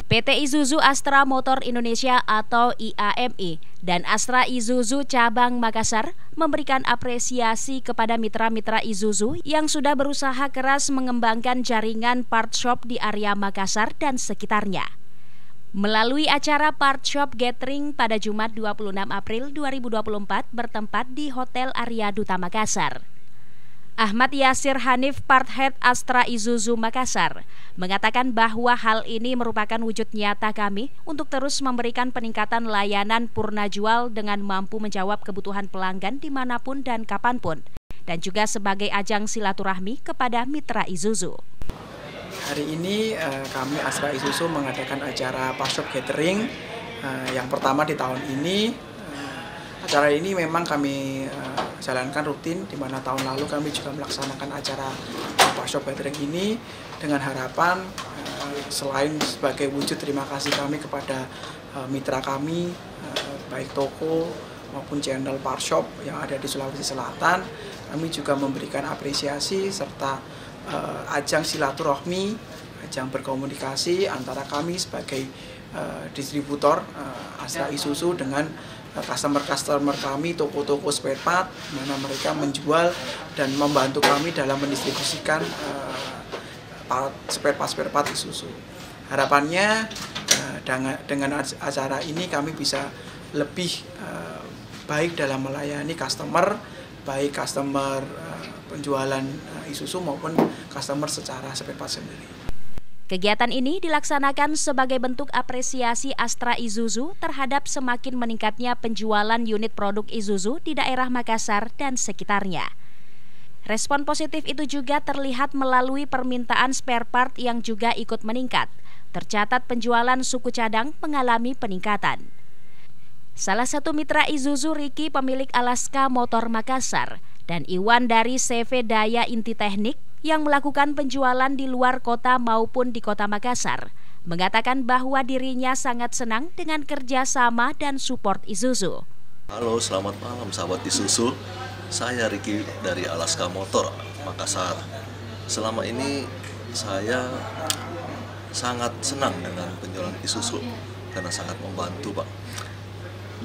PT Isuzu Astra Motor Indonesia atau IAMI dan Astra Isuzu Cabang Makassar memberikan apresiasi kepada mitra-mitra Isuzu yang sudah berusaha keras mengembangkan jaringan part shop di area Makassar dan sekitarnya. Melalui acara Part Shop Gathering pada Jumat 26 April 2024 bertempat di Hotel Arya Duta Makassar. Ahmad Yasir Hanif, Part Head Astra Isuzu Makassar, mengatakan bahwa hal ini merupakan wujud nyata kami untuk terus memberikan peningkatan layanan purna jual dengan mampu menjawab kebutuhan pelanggan dimanapun dan kapanpun, dan juga sebagai ajang silaturahmi kepada mitra Isuzu. Hari ini kami Astra Isuzu mengadakan acara Part Shop Gathering yang pertama di tahun ini. Acara ini memang kami jalankan rutin, di mana tahun lalu kami juga melaksanakan acara Part Shop Gathering ini dengan harapan selain sebagai wujud terima kasih kami kepada mitra kami, baik toko maupun channel Part Shop yang ada di Sulawesi Selatan, kami juga memberikan apresiasi serta ajang silaturahmi, ajang berkomunikasi antara kami sebagai distributor Astra Isuzu dengan customer kami, toko-toko spare part, di mana mereka menjual dan membantu kami dalam mendistribusikan spare part Isuzu. Harapannya dengan acara ini kami bisa lebih baik dalam melayani customer, baik customer penjualan Isuzu maupun customer secara spare part sendiri. Kegiatan ini dilaksanakan sebagai bentuk apresiasi Astra Isuzu terhadap semakin meningkatnya penjualan unit produk Isuzu di daerah Makassar dan sekitarnya. Respon positif itu juga terlihat melalui permintaan spare part yang juga ikut meningkat. Tercatat penjualan suku cadang mengalami peningkatan. Salah satu mitra Isuzu, Riki, pemilik Alaska Motor Makassar, dan Iwan dari CV Daya Inti Teknik yang melakukan penjualan di luar kota maupun di kota Makassar, mengatakan bahwa dirinya sangat senang dengan kerjasama dan support Isuzu. Halo, selamat malam sahabat Isuzu. Saya Riki dari Alaska Motor Makassar. Selama ini saya sangat senang dengan penjualan Isuzu karena sangat membantu, Pak.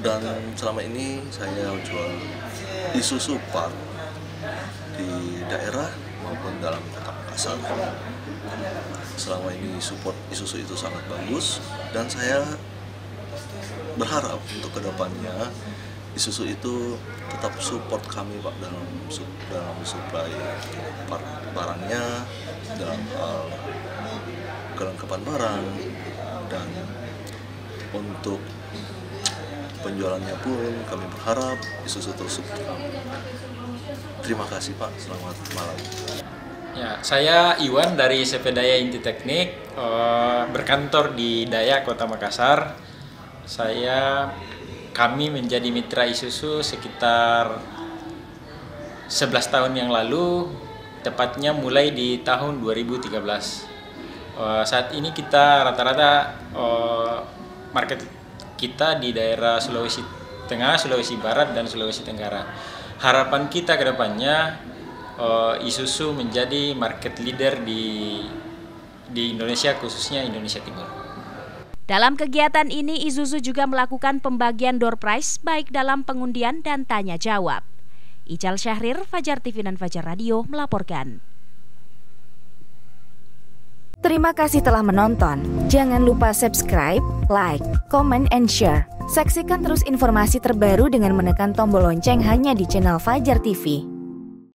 Dan selama ini saya jual Isuzu part di daerah maupun dalam kota Makassar. Selama ini support Isuzu itu sangat bagus dan saya berharap untuk kedepannya Isuzu itu tetap support kami, Pak, dalam suplai barangnya, dalam hal kelengkapan barang, dan untuk penjualannya pun kami berharap Isuzu terus support. Terima kasih, Pak. Selamat malam. Ya, saya Iwan dari CV Daya Inti Teknik, berkantor di Daya Kota Makassar. Kami menjadi mitra Isuzu sekitar 11 tahun yang lalu, tepatnya mulai di tahun 2013. Saat ini kita rata-rata market kita di daerah Sulawesi Tengah, Sulawesi Barat, dan Sulawesi Tenggara. Harapan kita ke depannya Isuzu menjadi market leader di Indonesia, khususnya Indonesia Timur. Dalam kegiatan ini Isuzu juga melakukan pembagian door prize baik dalam pengundian dan tanya jawab. Ical Syahrir, Fajar TV dan Fajar Radio melaporkan. Terima kasih telah menonton. Jangan lupa subscribe, like, comment, and share. Saksikan terus informasi terbaru dengan menekan tombol lonceng hanya di channel Fajar TV.